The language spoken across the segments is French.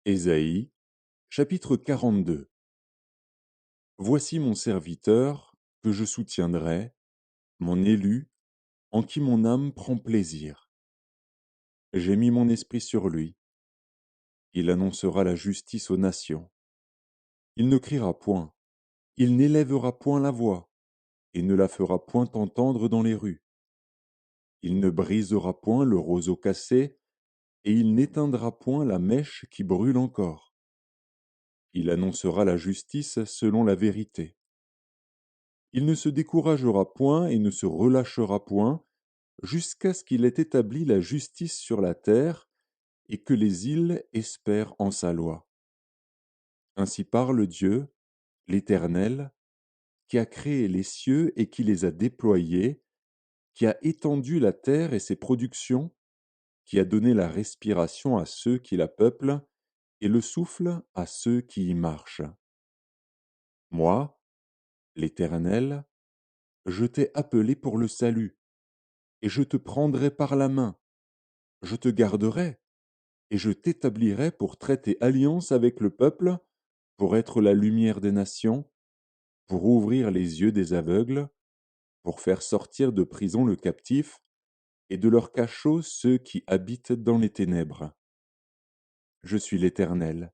Ésaïe, chapitre 42. Voici mon serviteur, que je soutiendrai, mon élu, en qui mon âme prend plaisir. J'ai mis mon esprit sur lui. Il annoncera la justice aux nations. Il ne criera point, il n'élèvera point la voix, et ne la fera point entendre dans les rues. Il ne brisera point le roseau cassé, et il n'éteindra point la mèche qui brûle encore. Il annoncera la justice selon la vérité. Il ne se découragera point et ne se relâchera point, jusqu'à ce qu'il ait établi la justice sur la terre, et que les îles espèrent en sa loi. Ainsi parle Dieu, l'Éternel, qui a créé les cieux et qui les a déployés, qui a étendu la terre et ses productions, qui a donné la respiration à ceux qui la peuplent, et le souffle à ceux qui y marchent. Moi, l'Éternel, je t'ai appelé pour le salut, et je te prendrai par la main, je te garderai, et je t'établirai pour traiter alliance avec le peuple, pour être la lumière des nations, pour ouvrir les yeux des aveugles, pour faire sortir de prison le captif, et de leur cachot ceux qui habitent dans les ténèbres. Je suis l'Éternel,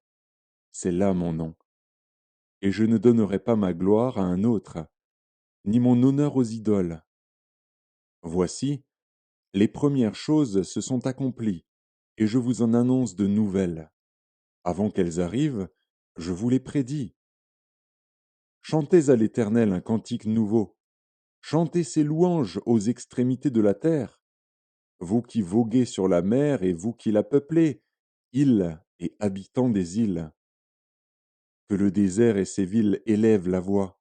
c'est là mon nom, et je ne donnerai pas ma gloire à un autre, ni mon honneur aux idoles. Voici, les premières choses se sont accomplies, et je vous en annonce de nouvelles. Avant qu'elles arrivent, je vous les prédis. Chantez à l'Éternel un cantique nouveau. Chantez ses louanges aux extrémités de la terre. Vous qui voguez sur la mer et vous qui la peuplez, îles et habitants des îles. Que le désert et ses villes élèvent la voix.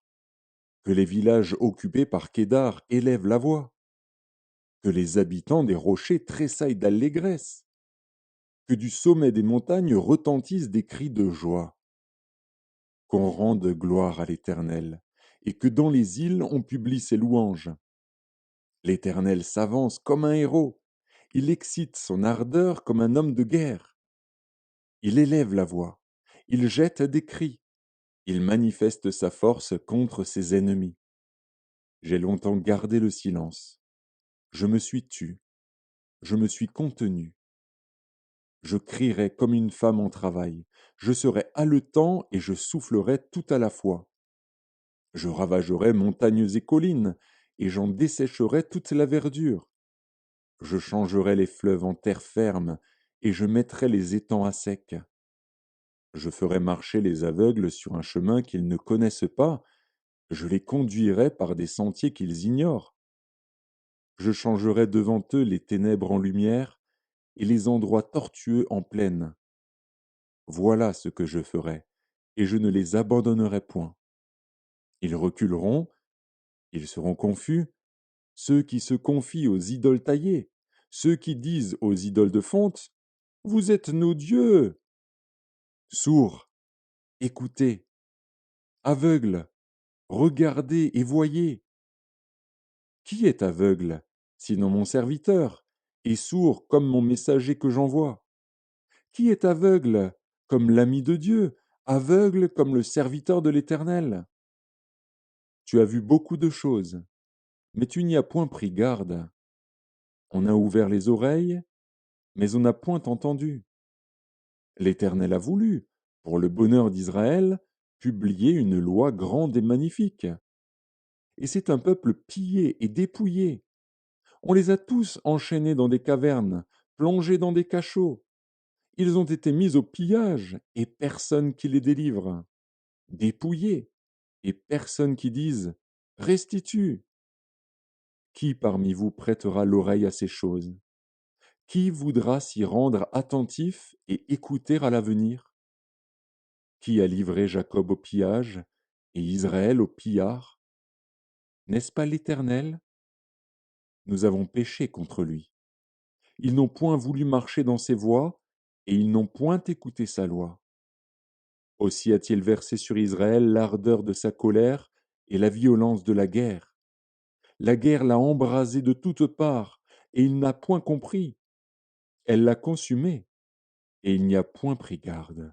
Que les villages occupés par Kédar élèvent la voix. Que les habitants des rochers tressaillent d'allégresse. Que du sommet des montagnes retentissent des cris de joie. Qu'on rende gloire à l'Éternel, et que dans les îles on publie ses louanges. L'Éternel s'avance comme un héros, il excite son ardeur comme un homme de guerre. Il élève la voix, il jette des cris, il manifeste sa force contre ses ennemis. J'ai longtemps gardé le silence, je me suis tu, je me suis contenu. Je crierai comme une femme en travail, je serai haletant et je soufflerai tout à la fois. Je ravagerai montagnes et collines, et j'en dessécherai toute la verdure. Je changerai les fleuves en terre ferme, et je mettrai les étangs à sec. Je ferai marcher les aveugles sur un chemin qu'ils ne connaissent pas, je les conduirai par des sentiers qu'ils ignorent. Je changerai devant eux les ténèbres en lumière, et les endroits tortueux en plaine. Voilà ce que je ferai, et je ne les abandonnerai point. Ils reculeront, ils seront confus, ceux qui se confient aux idoles taillées, ceux qui disent aux idoles de fonte, vous êtes nos dieux. Sourds, écoutez, aveugles, regardez et voyez. Qui est aveugle, sinon mon serviteur, et sourd comme mon messager que j'envoie? Qui est aveugle comme l'ami de Dieu, aveugle comme le serviteur de l'Éternel? Tu as vu beaucoup de choses, mais tu n'y as point pris garde. On a ouvert les oreilles, mais on n'a point entendu. L'Éternel a voulu, pour le bonheur d'Israël, publier une loi grande et magnifique. Et c'est un peuple pillé et dépouillé. On les a tous enchaînés dans des cavernes, plongés dans des cachots. Ils ont été mis au pillage, et personne qui les délivre. Dépouillés, et personne qui dise restitue. Qui parmi vous prêtera l'oreille à ces choses? Qui voudra s'y rendre attentif et écouter à l'avenir? Qui a livré Jacob au pillage et Israël au pillard? N'est-ce pas l'Éternel? Nous avons péché contre lui. Ils n'ont point voulu marcher dans ses voies, et ils n'ont point écouté sa loi. Aussi a-t-il versé sur Israël l'ardeur de sa colère et la violence de la guerre. La guerre l'a embrasé de toutes parts, et il n'a point compris. Elle l'a consumé, et il n'y a point pris garde.